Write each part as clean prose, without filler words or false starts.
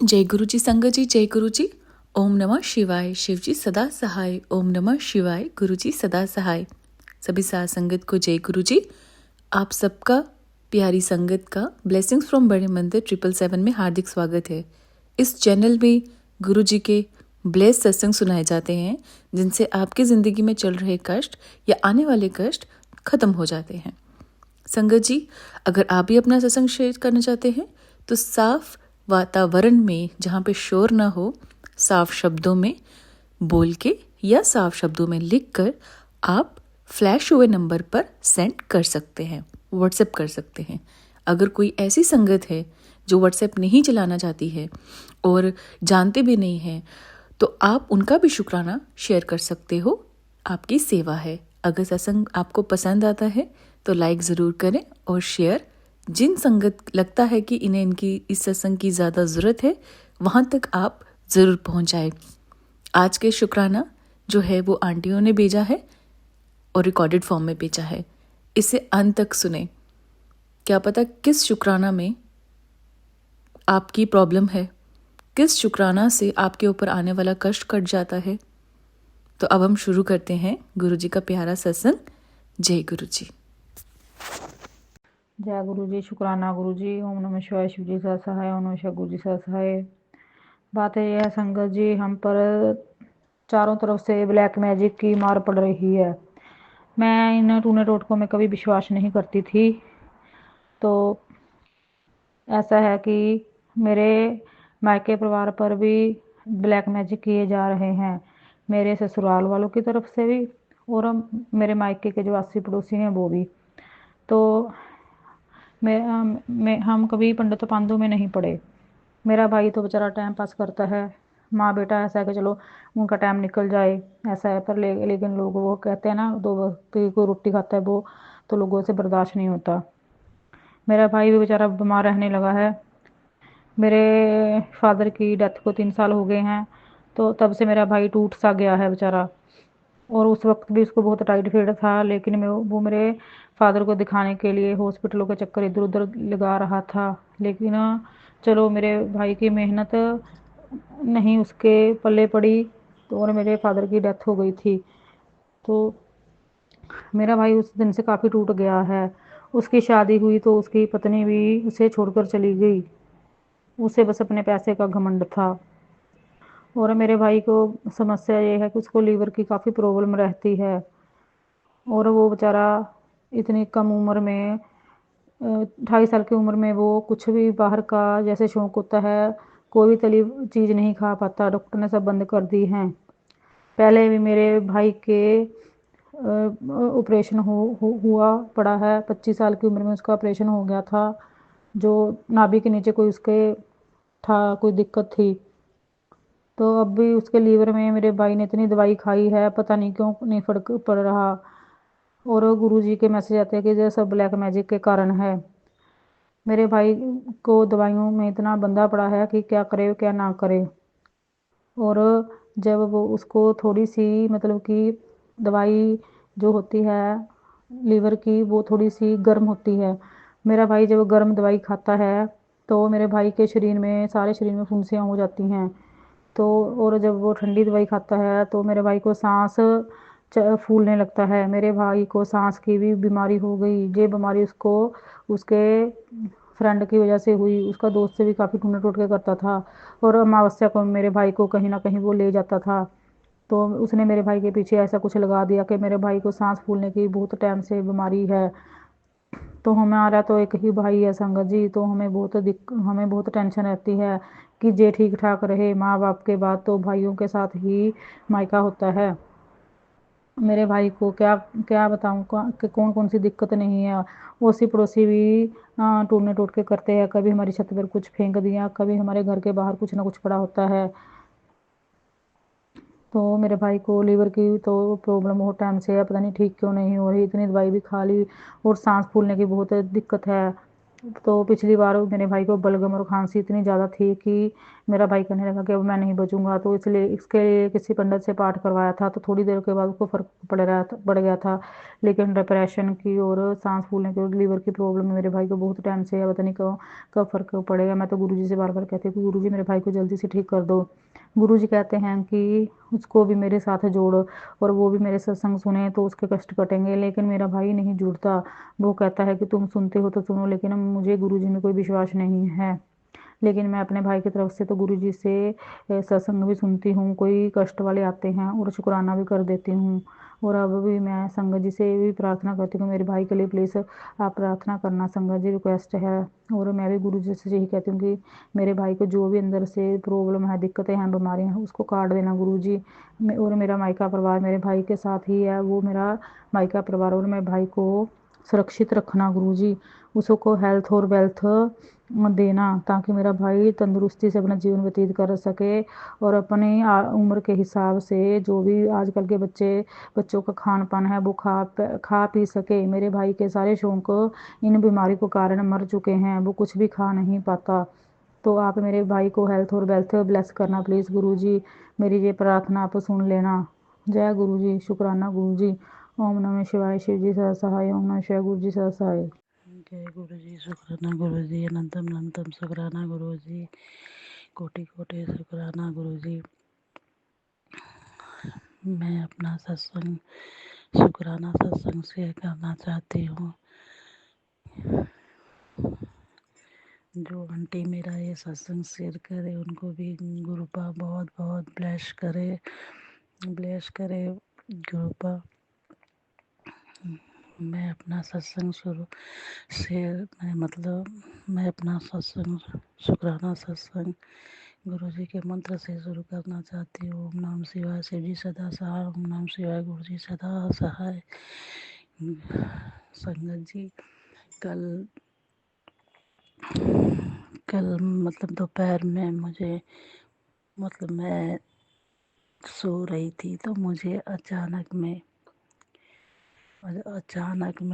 जय गुरु जी संगत जी, जय गुरु जी। ओम नमः शिवाय। शिव जी सदा सहाय। ओम नमः शिवाय। गुरु जी सदा सहाय। सभी साथ संगत को जय गुरु जी। आप सबका प्यारी संगत का ब्लेसिंग्स फ्रॉम बड़े मंदिर 777 में हार्दिक स्वागत है। इस चैनल में गुरु जी के ब्लेस सत्संग सुनाए जाते हैं, जिनसे आपकी ज़िंदगी में चल रहे कष्ट या आने वाले कष्ट खत्म हो जाते हैं। संगत जी, अगर आप भी अपना सत्संग शेयर करना चाहते हैं तो साफ वातावरण में, जहाँ पे शोर ना हो, साफ शब्दों में बोल के या साफ शब्दों में लिख कर आप फ्लैश हुए नंबर पर सेंड कर सकते हैं, व्हाट्सएप कर सकते हैं। अगर कोई ऐसी संगत है जो व्हाट्सएप नहीं चलाना चाहती है और जानते भी नहीं हैं, तो आप उनका भी शुक्राना शेयर कर सकते हो। आपकी सेवा है। अगर सत्संग आपको पसंद आता है तो लाइक ज़रूर करें और शेयर। जिन संगत लगता है कि इन्हें इनकी इस सत्संग की ज़्यादा ज़रूरत है, वहाँ तक आप ज़रूर पहुँचाएं। आज के शुक्राना जो है वो आंटियों ने भेजा है और रिकॉर्डेड फॉर्म में भेजा है। इसे अंत तक सुने। क्या पता किस शुक्राना में आपकी प्रॉब्लम है, किस शुक्राना से आपके ऊपर आने वाला कष्ट कट जाता है। तो अब हम शुरू करते हैं गुरु जी का प्यारा सत्संग। जय गुरु जी। जय गुरु जी। शुक्राना गुरु जी। ओम नमः शिवाय। शिव जी सदा सहाय। ओम नमः शिवाय। गुरु जी सदा सहाय। बात है यह संगत जी, हम पर चारों तरफ से ब्लैक मैजिक की मार पड़ रही है। मैं इन टूने टोटकों में कभी विश्वास नहीं करती थी। तो ऐसा है कि मेरे मायके परिवार पर भी ब्लैक मैजिक किए जा रहे हैं, मेरे ससुराल वालों की तरफ से भी और मेरे मायके के जो आसी पड़ोसी हैं वो भी। तो हम कभी पंडित पांडु में नहीं पड़े। मेरा भाई तो बेचारा टाइम पास करता है, माँ बेटा ऐसा है कि चलो उनका टाइम निकल जाए, ऐसा है। पर लेकिन लोग वो कहते हैं ना, दो वक्त की कोई रोटी खाता है वो, तो लोगों से बर्दाश्त नहीं होता। मेरा भाई भी बेचारा बीमार रहने लगा है। मेरे फादर की डेथ को 3 साल हो गए हैं, तो तब से मेरा भाई टूट सा गया है बेचारा। और उस वक्त भी उसको बहुत टाइट था, लेकिन मैं वो मेरे फादर को दिखाने के लिए हॉस्पिटलों के चक्कर इधर उधर लगा रहा था। लेकिन चलो मेरे भाई की मेहनत नहीं उसके पल्ले पड़ी, तो और मेरे फादर की डेथ हो गई थी। तो मेरा भाई उस दिन से काफ़ी टूट गया है। उसकी शादी हुई तो उसकी पत्नी भी उसे छोड़कर चली गई। उसे बस अपने पैसे का घमंड था। और मेरे भाई को समस्या ये है कि उसको लीवर की काफ़ी प्रॉब्लम रहती है। और वो बेचारा इतनी कम उम्र में 28 साल की उम्र में वो कुछ भी बाहर का जैसे शौक होता है, कोई भी तली चीज़ नहीं खा पाता। डॉक्टर ने सब बंद कर दी हैं। पहले भी मेरे भाई के ऑपरेशन हुआ पड़ा है। 25 साल की उम्र में उसका ऑपरेशन हो गया था, जो नाभि के नीचे कोई उसके था, कोई दिक्कत थी। तो अब भी उसके लीवर में मेरे भाई ने इतनी दवाई खाई है, पता नहीं क्यों नहीं फर्क पड़ रहा। और गुरु जी के मैसेज आते हैं कि ये सब ब्लैक मैजिक के कारण है। मेरे भाई को दवाइयों में इतना बंधा पड़ा है कि क्या करे क्या ना करे। और जब वो उसको थोड़ी सी मतलब कि दवाई जो होती है लीवर की, वो थोड़ी सी गर्म होती है। मेरा भाई जब गर्म दवाई खाता है तो मेरे भाई के शरीर में, सारे शरीर में फुंसियाँ हो जाती हैं। तो और जब वो ठंडी दवाई खाता है तो मेरे भाई को सांस फूलने लगता है। मेरे भाई को सांस की भी बीमारी हो गई। ये बीमारी उसको उसके फ्रेंड की वजह से हुई। उसका दोस्त से भी काफ़ी टूने टोटके करता था, और अमावस्या को मेरे भाई को कहीं ना कहीं वो ले जाता था। तो उसने मेरे भाई के पीछे ऐसा कुछ लगा दिया कि मेरे भाई को सांस फूलने की बहुत टाइम से बीमारी है। तो हमारा तो एक ही भाई है संगत जी, तो हमें बहुत टेंशन रहती है कि जे ठीक ठाक रहे। माँ बाप के बाद तो भाइयों के साथ ही मायका होता है। मेरे भाई को क्या क्या बताऊँ कि कौन कौन सी दिक्कत नहीं है। ओसी पड़ोसी भी टूटने टोटके करते हैं। कभी हमारी छत पर कुछ फेंक दिया, कभी हमारे घर के बाहर कुछ ना कुछ पड़ा होता है। तो मेरे भाई को लीवर की तो प्रॉब्लम बहुत टाइम से है, पता नहीं ठीक क्यों नहीं हो रही। इतनी दवाई भी खा ली और सांस फूलने की बहुत दिक्कत है। तो पिछली बार मेरे भाई को बलगम और खांसी इतनी ज़्यादा थी कि मेरा भाई कहने लगा कि अब मैं नहीं बचूंगा, तो इसलिए इसके लिए किसी पंडित से पाठ करवाया था। तो थोड़ी देर के बाद उसको फ़र्क पड़ गया था। लेकिन डिप्रेशन की और सांस फूलने की और लीवर की प्रॉब्लम मेरे भाई को बहुत टाइम से है, पता नहीं कब कब फ़र्क पड़ेगा। मैं तो गुरुजी से बार बार कहती हूँ कि गुरुजी मेरे भाई को जल्दी से ठीक कर दो। गुरुजी कहते हैं कि उसको भी मेरे साथ जोड़ो और वो भी मेरे सत्संग सुने तो उसके कष्ट कटेंगे। लेकिन मेरा भाई नहीं जुड़ता। वो कहता है कि तुम सुनते हो तो सुनो, लेकिन मुझे गुरुजी में कोई विश्वास नहीं है। लेकिन मैं अपने भाई की तरफ से तो गुरुजी से सत्संग भी सुनती हूँ, कोई कष्ट वाले आते हैं और शुक्राना भी कर देती हूँ। और अब भी मैं संगत जी से भी प्रार्थना करती हूँ, मेरे भाई के लिए प्लीज़ आप प्रार्थना करना, संगत जी रिक्वेस्ट है। और मैं भी गुरुजी से यही कहती हूँ कि मेरे भाई को जो भी अंदर से प्रॉब्लम है, दिक्कतें हैं, बीमारियाँ हैं, उसको काट देना गुरुजी। और मेरा मायका परिवार मेरे भाई के साथ ही है, वो मेरा मायका परिवार, और मेरे भाई को सुरक्षित रखना गुरुजी, उसको हेल्थ और वेल्थ देना ताकि मेरा भाई तंदुरुस्ती से अपना जीवन व्यतीत कर सके और अपनी उम्र के हिसाब से जो भी आजकल के बच्चों का खान पान है वो खा पी सके। मेरे भाई के सारे शौक इन बीमारी को कारण मर चुके हैं, वो कुछ भी खा नहीं पाता। तो आप मेरे भाई को हेल्थ और वेल्थ ब्लेस करना प्लीज़ गुरुजी, मेरी ये प्रार्थना आप सुन लेना। जय गुरुजी, शुक्राना गुरुजी। ओम नमः शिवाय। शिव जी सदा सहाय। ओम नमः शिवाय। गुरु जी सदा सहाय। जय गुरु जी, शुक्राना गुरु जी, अनंतम अनंतम शुक्राना गुरु जी, कोटि कोटि शुक्राना गुरु जी। मैं अपना सत्संग शुक्राना सत्संग शेयर करना चाहती हूँ। जो आंटी मेरा ये सत्संग शेयर करे उनको भी गुरुपा बहुत बहुत ब्लेस करे गुरुपा। मैं अपना सत्संग शुरू शेयर मैं अपना सत्संग शुक्राना सत्संग गुरु जी के मंत्र से शुरू करना चाहती हूँ। ओम नमः शिवाय। शिव जी सदा सहाय। ओम नमः शिवाय। गुरु जी सदा सहाय। संगत जी, कल कल दोपहर में मैं सो रही थी तो मुझे अचानक में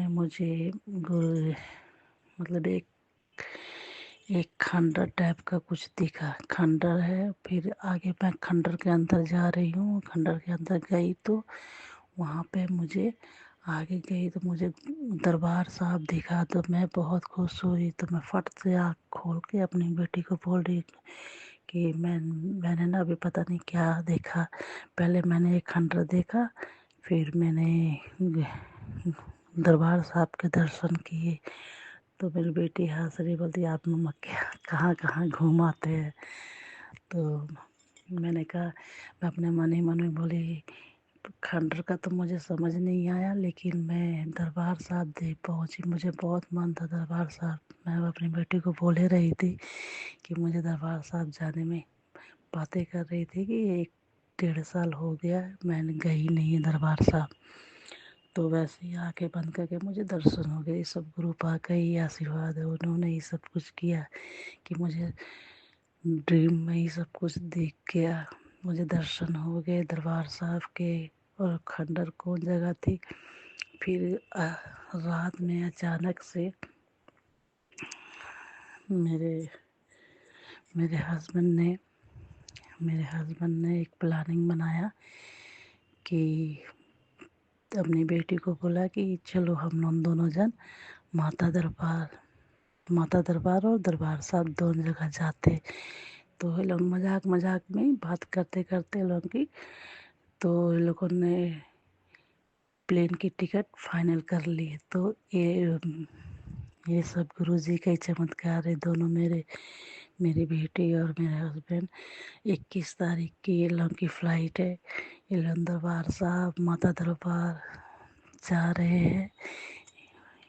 मुझे गुरु एक एक खंडर टाइप का कुछ दिखा। खंडर है, फिर आगे मैं खंडर के अंदर जा रही हूँ। खंडर के अंदर गई तो वहाँ पे मुझे दरबार साहब दिखा तो मैं बहुत खुश हुई। तो मैं फट से आँख खोल के अपनी बेटी को बोल रही कि मैंने ना अभी पता नहीं क्या देखा। पहले मैंने एक खंडर देखा, फिर मैंने दरबार साहब के दर्शन किए। तो मेरी बेटी हंस रही, बोलती आप मम्मा क्या कहाँ कहाँ घूम आते हैं। तो मैंने कहा, मैं अपने मन ही मन में बोली खंडर का तो मुझे समझ नहीं आया, लेकिन मैं दरबार साहब देख पहुँची। मुझे बहुत मन था दरबार साहब। मैं अपनी बेटी को बोल ही रही थी कि मुझे दरबार साहब जाने में, बातें कर रही थी कि 1-1.5 साल हो गया मैंने गई नहीं है दरबार साहब। तो वैसे ही आंखें बंद करके मुझे दर्शन हो गए। सब गुरु पा का ही आशीर्वाद है, उन्होंने ही सब कुछ किया कि मुझे ड्रीम में ही सब कुछ दिख गया। मुझे दर्शन हो गए दरबार साहब के। और खंडर कौन जगह थी। फिर रात में अचानक से मेरे मेरे हस्बैंड ने एक प्लानिंग बनाया कि अपनी बेटी को बोला कि चलो हम लोग दोनों जन माता दरबार और दरबार साहब दोनों जगह जाते। तो ये लोग मजाक मजाक में बात करते करते लोग की, तो ये लोगों ने प्लेन की टिकट फाइनल कर ली। तो ये सब गुरु जी का ही चमत्कार है। दोनों मेरी बेटी और मेरे हस्बैंड 21 तारीख की ये लोग की फ़्लाइट है। ये लोग दरबार साहब माता दरबार जा रहे हैं।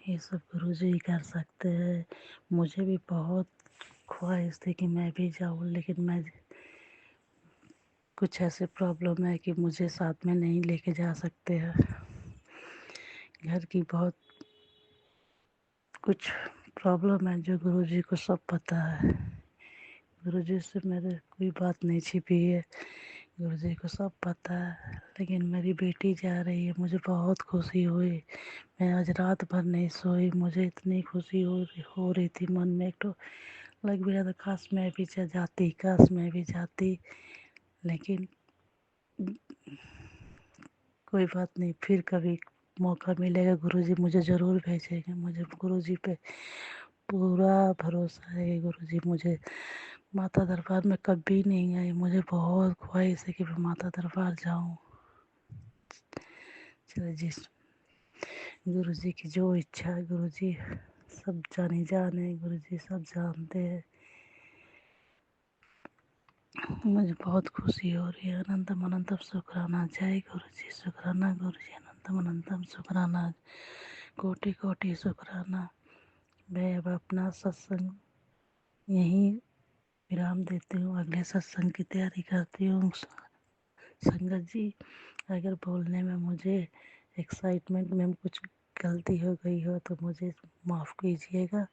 ये सब गुरु जी ही कर सकते हैं। मुझे भी बहुत ख्वाहिश थी कि मैं भी जाऊँ, लेकिन मैं कुछ ऐसे प्रॉब्लम है कि मुझे साथ में नहीं लेके जा सकते हैं। घर की बहुत कुछ प्रॉब्लम है जो गुरु जी को सब पता है। गुरु जी से मेरे कोई बात नहीं छिपी है। गुरु जी को सब पता है, लेकिन मेरी बेटी जा रही है, मुझे बहुत खुशी हुई। मैं आज रात भर नहीं सोई, मुझे इतनी खुशी हो रही थी मन में। एक तो लग भी रहा था काश मैं भी जाती, काश मैं भी जाती, लेकिन कोई बात नहीं, फिर कभी मौका मिलेगा गुरुजी मुझे ज़रूर भेजेंगे। मुझे गुरुजी पे पूरा भरोसा है कि गुरुजी मुझे माता दरबार में कभी नहीं आई। मुझे बहुत ख्वाहिश है कि मैं माता दरबार जाऊं। चलो जिस गुरुजी की जो इच्छा है, गुरुजी सब जाने गुरुजी सब जानते हैं। मुझे बहुत खुशी हो रही है। अनंतम अनंतम शुक्राना। जय गुरुजी, शुक्राना गुरुजी, अनंतम अनंतम शुक्राना, कोटि कोटि शुक्राना। मैं अब अपना सत्संग यहीं विराम देती हूँ, अगले सत्संग की तैयारी करती हूँ। संगत जी, अगर बोलने में मुझे एक्साइटमेंट में कुछ गलती हो गई हो तो मुझे माफ़ कीजिएगा।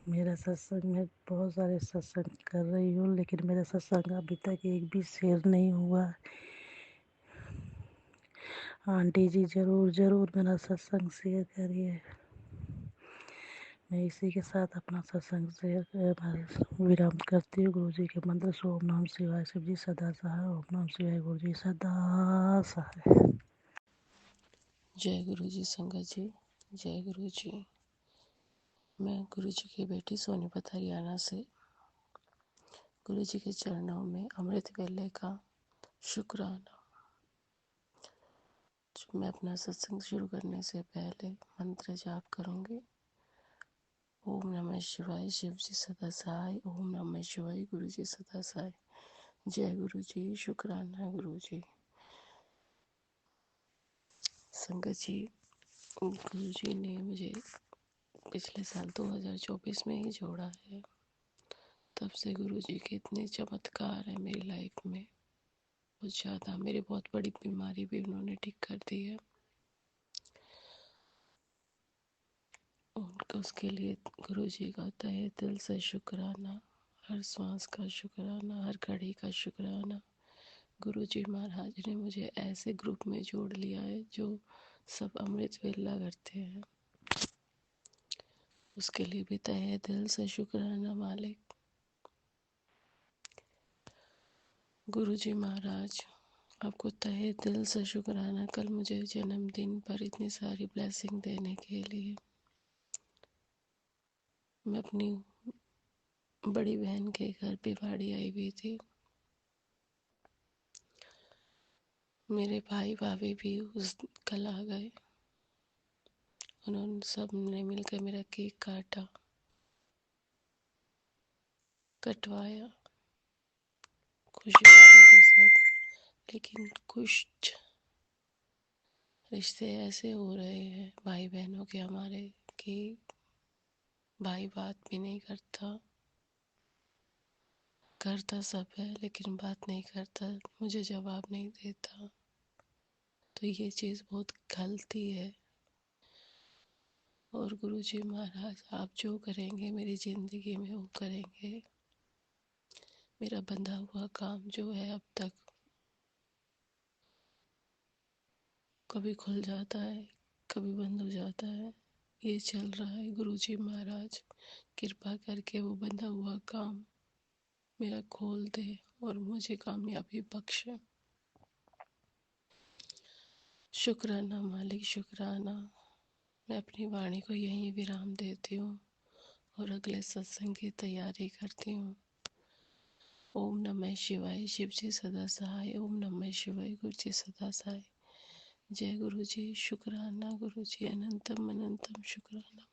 मेरा सत्संग में बहुत सारे सत्संग कर रही हूँ, लेकिन मेरा सत्संग अभी तक एक भी शेयर नहीं हुआ। आंटी जी ज़रूर ज़रूर मेरा सत्संग शेयर करिए। मैं इसी के साथ अपना सत्संग शेयर विराम करती हूँ। गुरु जी के मंत्र से ओम नमः शिवाय। शिव जी सदा सहाय। ओम नमः शिवाय। गुरु जी सदा सहाय। जय गुरु जी। संगत जी, जय गुरु जी। मैं गुरु जी की बेटी सोनीपत हरियाणा से गुरु जी के चरणों में अमृत वेले का शुक्राना। मैं अपना सत्संग शुरू करने से पहले मंत्र जाप करूंगी। ओम नमः शिवाय। शिव जी सदा सहाय। ओम नमः शिवाय। गुरु जी सदा सहाय। जय गुरु जी। शुक्राना गुरु जी। संगत जी, गुरु जी ने मुझे पिछले साल 2024 में ही जोड़ा है। तब से गुरु जी के इतने चमत्कार हैं मेरी लाइफ में, बहुत ज़्यादा। मेरी बहुत बड़ी बीमारी भी उन्होंने ठीक कर दी है। उनको उसके लिए गुरु जी का तहे दिल से शुक्राना, हर सांस का शुक्राना, हर घड़ी का शुक्राना। गुरु जी महाराज ने मुझे ऐसे ग्रुप में जोड़ लिया है जो सब अमृत वेला करते हैं। उसके लिए भी तहे दिल से शुक्राना मालिक। गुरु जी महाराज, आपको तहे दिल से शुक्राना कल मुझे जन्मदिन पर इतनी सारी ब्लेसिंग देने के लिए। मैं अपनी बड़ी बहन के घर भिवाड़ी आई हुई थी। मेरे भाई भाभी भी उस कल आ गए। उन्होंने सब ने मिलकर मेरा केक काटा, कटवाया, खुशी खुशी से सब। लेकिन कुछ रिश्ते ऐसे हो रहे हैं भाई बहनों के हमारे कि भाई बात भी नहीं करता, करता सब है लेकिन बात नहीं करता, मुझे जवाब नहीं देता। तो ये चीज़ बहुत गलती है। और गुरु जी महाराज, आप जो करेंगे मेरी ज़िंदगी में वो करेंगे। मेरा बंधा हुआ काम जो है अब तक कभी खुल जाता है, कभी बंद हो जाता है, ये चल रहा है। गुरु जी महाराज कृपा करके वो बंधा हुआ काम मेरा खोल दे और मुझे कामयाबी बख्शे। शुक्राना मालिक, शुक्राना। मैं अपनी वाणी को यहीं विराम देती हूँ और अगले सत्संग की तैयारी करती हूँ। ओम नमः शिवाय। शिव जी सदा सहाय। ओम नमः शिवाय। गुरु जी सदा सहाय। जय गुरु जी। शुक्राना गुरु जी। अनंतम अनंतम शुक्राना।